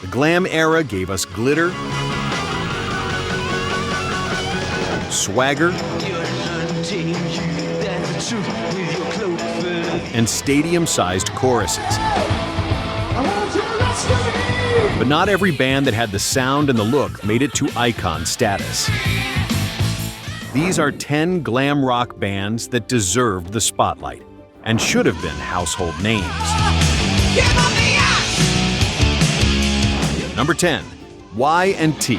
The glam era gave us glitter, swagger, and stadium-sized choruses. But not every band that had the sound and the look made it to icon status. These are 10 glam rock bands that deserved the spotlight and should have been household names. Number 10, Y&T.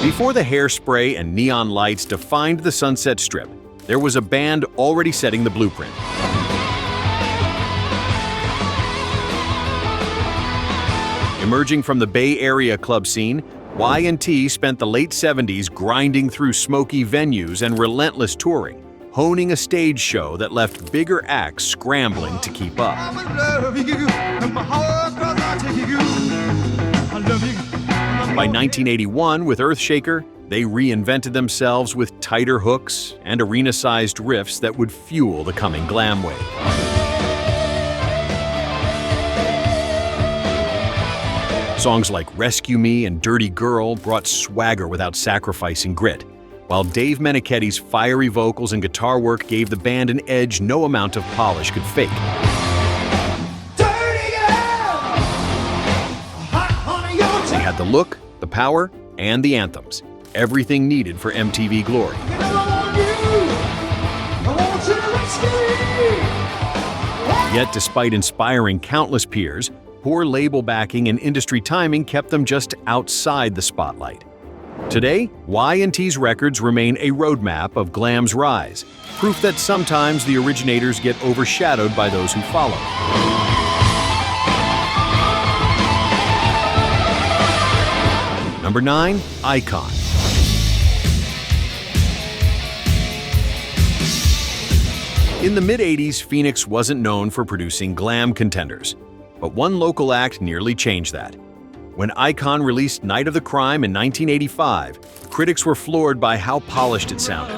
Before the hairspray and neon lights defined the Sunset Strip, there was a band already setting the blueprint. Emerging from the Bay Area club scene, Y&T spent the late 70s grinding through smoky venues and relentless touring, honing a stage show that left bigger acts scrambling to keep up. By 1981, with Earthshaker, they reinvented themselves with tighter hooks and arena-sized riffs that would fuel the coming glam wave. Songs like Rescue Me and Dirty Girl brought swagger without sacrificing grit, while Dave Meniketti's fiery vocals and guitar work gave the band an edge no amount of polish could fake. They had the look, the power, and the anthems, everything needed for MTV glory. Yet, despite inspiring countless peers, poor label backing and industry timing kept them just outside the spotlight. Today, Y&T's records remain a roadmap of glam's rise, proof that sometimes the originators get overshadowed by those who follow. Number 9, Icon. In the mid-'80s, Phoenix wasn't known for producing glam contenders, but one local act nearly changed that. When Icon released Night of the Crime in 1985, critics were floored by how polished it sounded.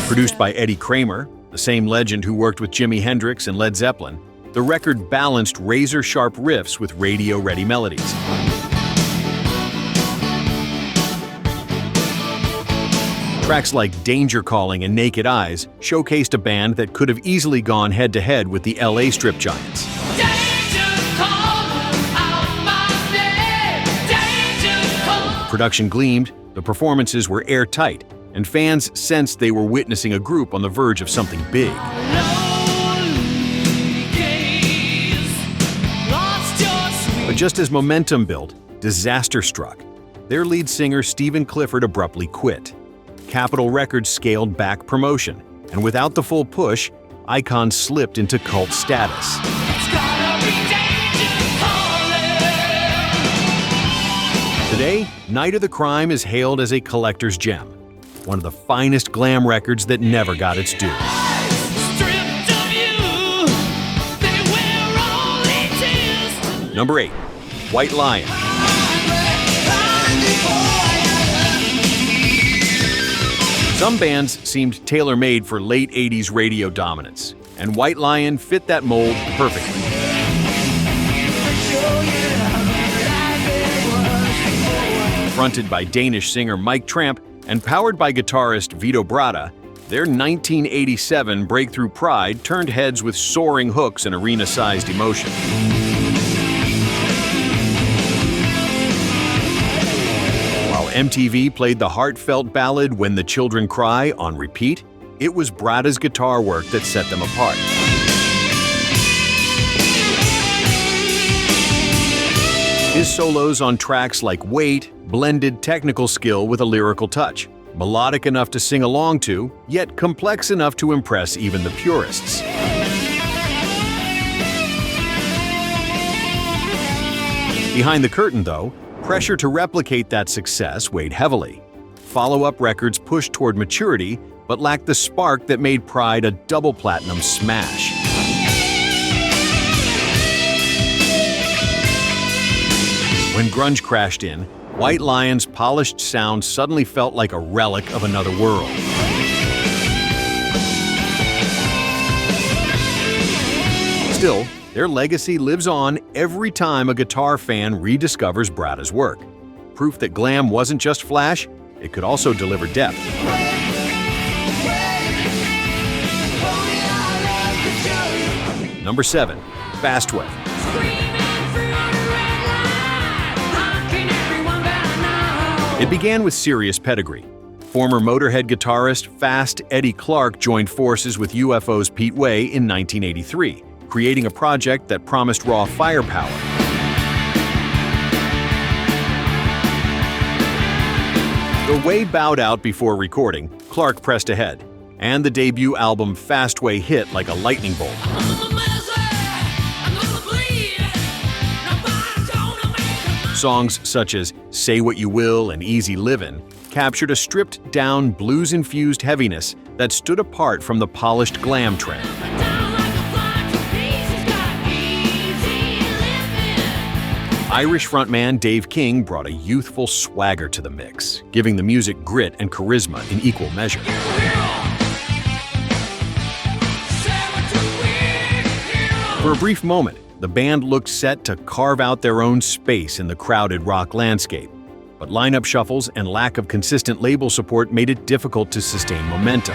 Produced by Eddie Kramer, the same legend who worked with Jimi Hendrix and Led Zeppelin, the record balanced razor-sharp riffs with radio-ready melodies. Tracks like Danger Calling and Naked Eyes showcased a band that could have easily gone head-to-head with the LA strip giants. The production gleamed, the performances were airtight, and fans sensed they were witnessing a group on the verge of something big. But just as momentum built, disaster struck. Their lead singer Stephen Clifford abruptly quit. Capitol Records scaled back promotion, and without the full push, Icon slipped into cult status. Today, Night of the Crime is hailed as a collector's gem, one of the finest glam records that never got its due. Number 8, White Lion. Some bands seemed tailor-made for late 80s radio dominance, and White Lion fit that mold perfectly. Fronted by Danish singer Mike Tramp and powered by guitarist Vito Bratta, their 1987 breakthrough Pride turned heads with soaring hooks and arena-sized emotion. MTV played the heartfelt ballad When the Children Cry on repeat, it was Bratta's guitar work that set them apart. His solos on tracks like Wait blended technical skill with a lyrical touch, melodic enough to sing along to, yet complex enough to impress even the purists. Behind the curtain, though, pressure to replicate that success weighed heavily. Follow-up records pushed toward maturity, but lacked the spark that made Pride a double platinum smash. When grunge crashed in, White Lion's polished sound suddenly felt like a relic of another world. Still, their legacy lives on every time a guitar fan rediscovers Brada's work. Proof that glam wasn't just flash, it could also deliver depth. Number 7. Fastway. It began with serious pedigree. Former Motorhead guitarist Fast Eddie Clarke joined forces with UFO's Pete Way in 1983, creating a project that promised raw firepower. Though Way bowed out before recording, Clarke pressed ahead, and the debut album Fastway hit like a lightning bolt. Songs such as Say What You Will and Easy Livin' captured a stripped-down, blues-infused heaviness that stood apart from the polished glam trend. Irish frontman Dave King brought a youthful swagger to the mix, giving the music grit and charisma in equal measure. For a brief moment, the band looked set to carve out their own space in the crowded rock landscape, but lineup shuffles and lack of consistent label support made it difficult to sustain momentum.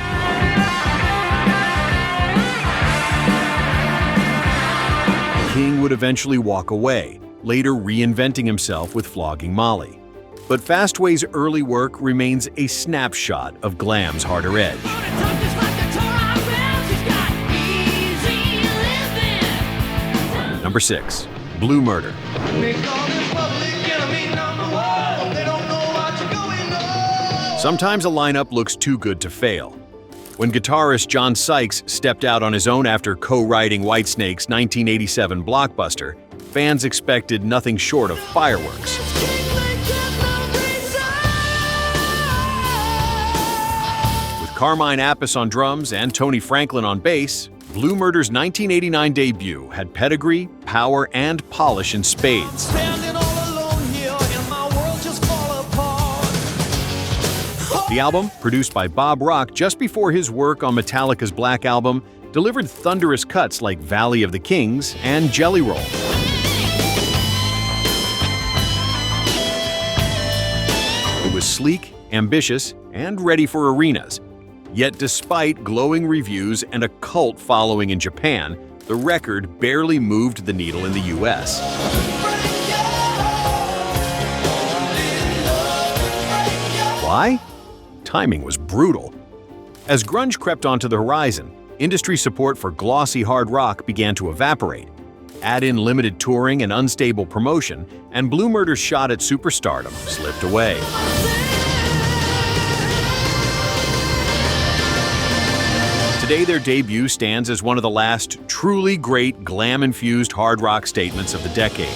King would eventually walk away, later reinventing himself with Flogging Molly. But Fastway's early work remains a snapshot of glam's harder edge. Number 6. Blue Murder. Sometimes a lineup looks too good to fail. When guitarist John Sykes stepped out on his own after co-writing Whitesnake's 1987 blockbuster, fans expected nothing short of fireworks. With Carmine Appice on drums and Tony Franklin on bass, Blue Murder's 1989 debut had pedigree, power, and polish in spades. The album, produced by Bob Rock just before his work on Metallica's Black Album, delivered thunderous cuts like Valley of the Kings and Jelly Roll. It was sleek, ambitious, and ready for arenas. Yet despite glowing reviews and a cult following in Japan, the record barely moved the needle in the US. Why? Timing was brutal. As grunge crept onto the horizon, industry support for glossy hard rock began to evaporate. Add in limited touring and unstable promotion, and Blue Murder's shot at superstardom slipped away. Today, their debut stands as one of the last truly great glam-infused hard rock statements of the decade.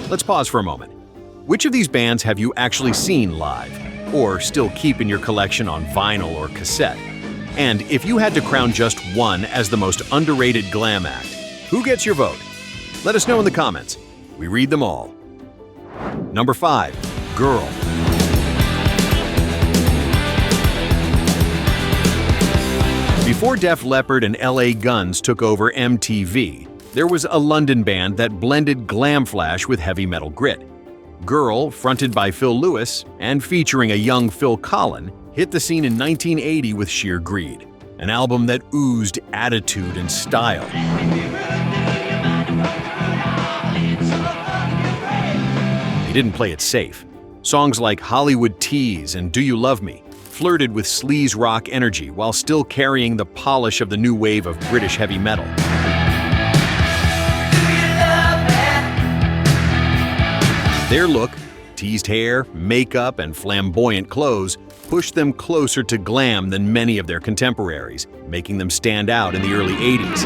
Let's pause for a moment. Which of these bands have you actually seen live, or still keep in your collection on vinyl or cassette? And if you had to crown just one as the most underrated glam act, who gets your vote? Let us know in the comments. We read them all. Number 5. Girl. Before Def Leppard and LA Guns took over MTV, there was a London band that blended glam flash with heavy metal grit. Girl, fronted by Phil Lewis and featuring a young Phil Collen, hit the scene in 1980 with Sheer Greed, an album that oozed attitude and style. He didn't play it safe. Songs like Hollywood Tease and Do You Love Me flirted with sleaze rock energy while still carrying the polish of the new wave of British heavy metal. Their look, teased hair, makeup, and flamboyant clothes pushed them closer to glam than many of their contemporaries, making them stand out in the early 80s.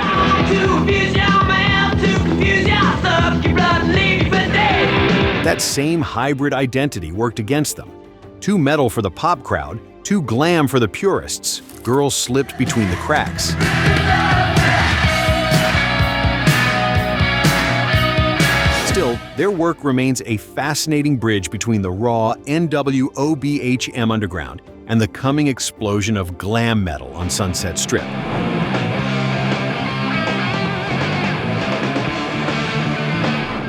That same hybrid identity worked against them. Too metal for the pop crowd, too glam for the purists, Girls slipped between the cracks. Still, their work remains a fascinating bridge between the raw NWOBHM underground and the coming explosion of glam metal on Sunset Strip.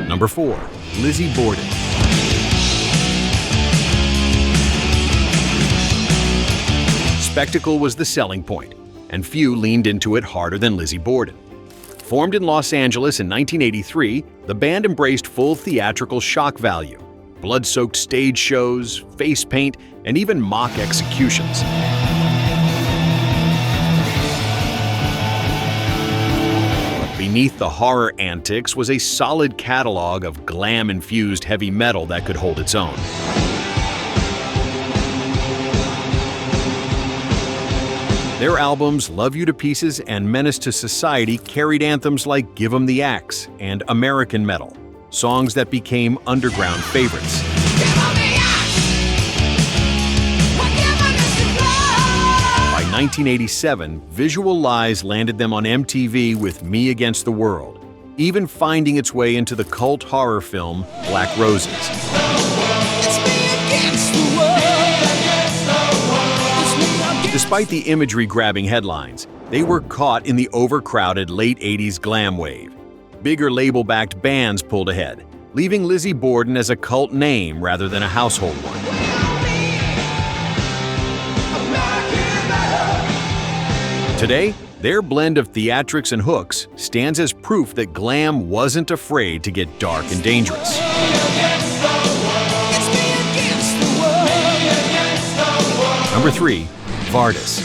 Number 4. Lizzy Borden. Spectacle was the selling point, and few leaned into it harder than Lizzy Borden. Formed in Los Angeles in 1983, the band embraced full theatrical shock value, blood-soaked stage shows, face paint, and even mock executions. But beneath the horror antics was a solid catalog of glam-infused heavy metal that could hold its own. Their albums Love You to Pieces and Menace to Society carried anthems like Give 'Em the Axe and American Metal, songs that became underground favorites. By 1987, Visual Lies landed them on MTV with Me Against the World, even finding its way into the cult horror film Black Roses. Despite the imagery-grabbing headlines, they were caught in the overcrowded late 80s glam wave. Bigger label-backed bands pulled ahead, leaving Lizzy Borden as a cult name rather than a household one. Today, their blend of theatrics and hooks stands as proof that glam wasn't afraid to get dark and dangerous. Number 3. Vardis.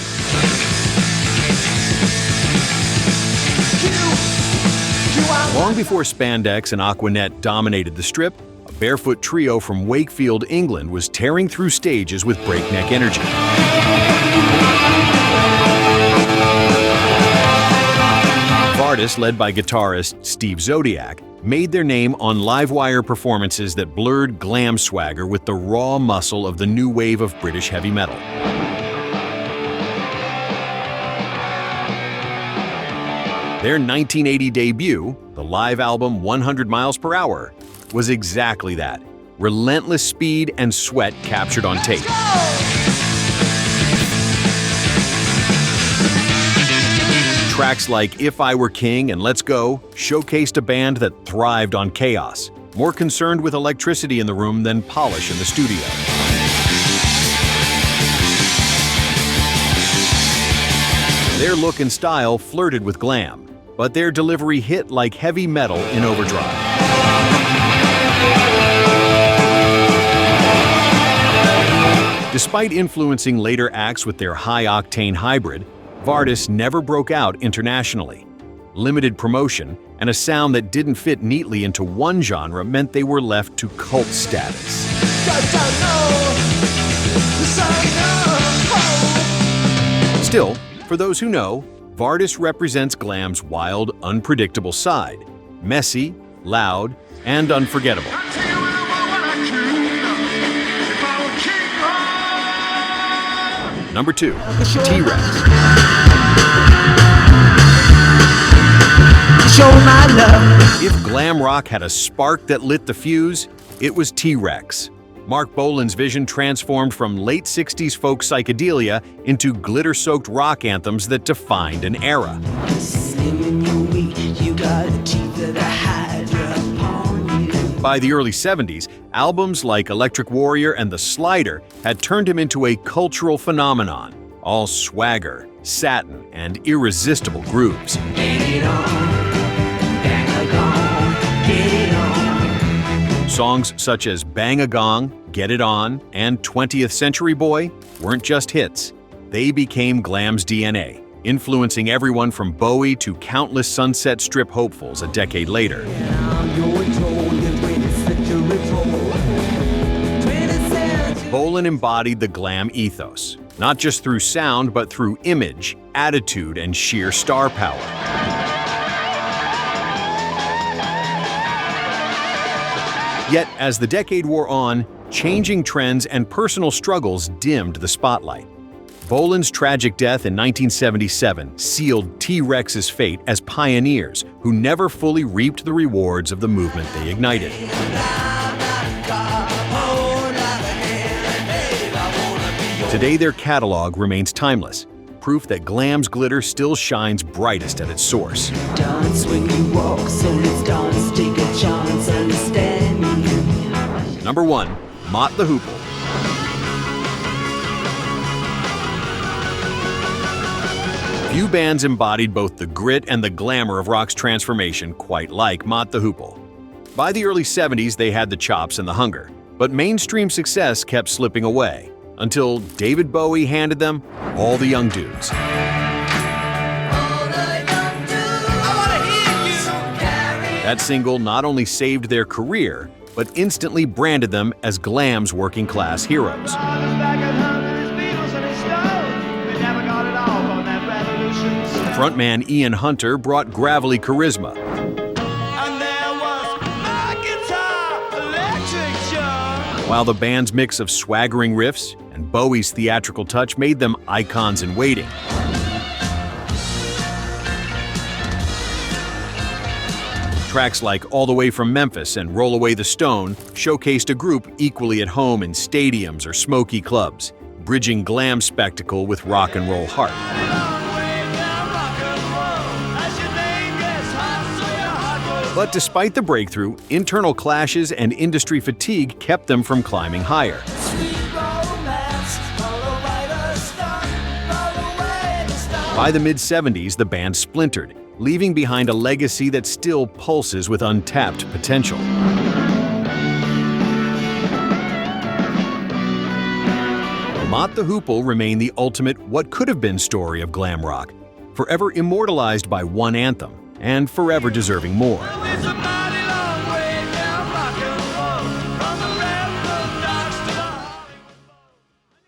Long before spandex and Aquanet dominated the Strip, a barefoot trio from Wakefield, England was tearing through stages with breakneck energy. Vardis, led by guitarist Steve Zodiac, made their name on live-wire performances that blurred glam swagger with the raw muscle of the new wave of British heavy metal. Their 1980 debut, the live album 100 Miles Per Hour, was exactly that. Relentless speed and sweat captured on tape. Tracks like If I Were King and Let's Go showcased a band that thrived on chaos, more concerned with electricity in the room than polish in the studio. Their look and style flirted with glam, but their delivery hit like heavy metal in overdrive. Despite influencing later acts with their high-octane hybrid, Vardis never broke out internationally. Limited promotion and a sound that didn't fit neatly into one genre meant they were left to cult status. Still, for those who know, Vardis represents glam's wild, unpredictable side. Messy, loud, and unforgettable. Number 2. T-Rex. If glam rock had a spark that lit the fuse, it was T-Rex. Mark Bolan's vision transformed from late 60s folk psychedelia into glitter-soaked rock anthems that defined an era. By the early 70s, albums like Electric Warrior and The Slider had turned him into a cultural phenomenon, all swagger, satin, and irresistible grooves. Songs such as Bang a Gong, Get It On, and 20th Century Boy weren't just hits. They became glam's DNA, influencing everyone from Bowie to countless Sunset Strip hopefuls a decade later. Bolan embodied the glam ethos, not just through sound but through image, attitude, and sheer star power. Yet, as the decade wore on, changing trends and personal struggles dimmed the spotlight. Bolan's tragic death in 1977 sealed T-Rex's fate as pioneers who never fully reaped the rewards of the movement they ignited. Today, their catalog remains timeless, proof that glam's glitter still shines brightest at its source. Dance when you walk, so let's dance, take a chance, understand me. Number 1. Mott the Hoople. Few bands embodied both the grit and the glamour of rock's transformation quite like Mott the Hoople. By the early 70s, they had the chops and the hunger, but mainstream success kept slipping away, until David Bowie handed them All the Young Dudes. That single not only saved their career, but instantly branded them as glam's working-class heroes. Frontman Ian Hunter brought gravelly charisma, while the band's mix of swaggering riffs and Bowie's theatrical touch made them icons in waiting. Tracks like All the Way from Memphis and Roll Away the Stone showcased a group equally at home in stadiums or smoky clubs, bridging glam spectacle with rock and roll heart. But despite the breakthrough, internal clashes and industry fatigue kept them from climbing higher. By the mid-70s, the band splintered, leaving behind a legacy that still pulses with untapped potential. Mott the Hoople remain the ultimate what-could-have-been story of glam rock, forever immortalized by one anthem, and forever deserving more.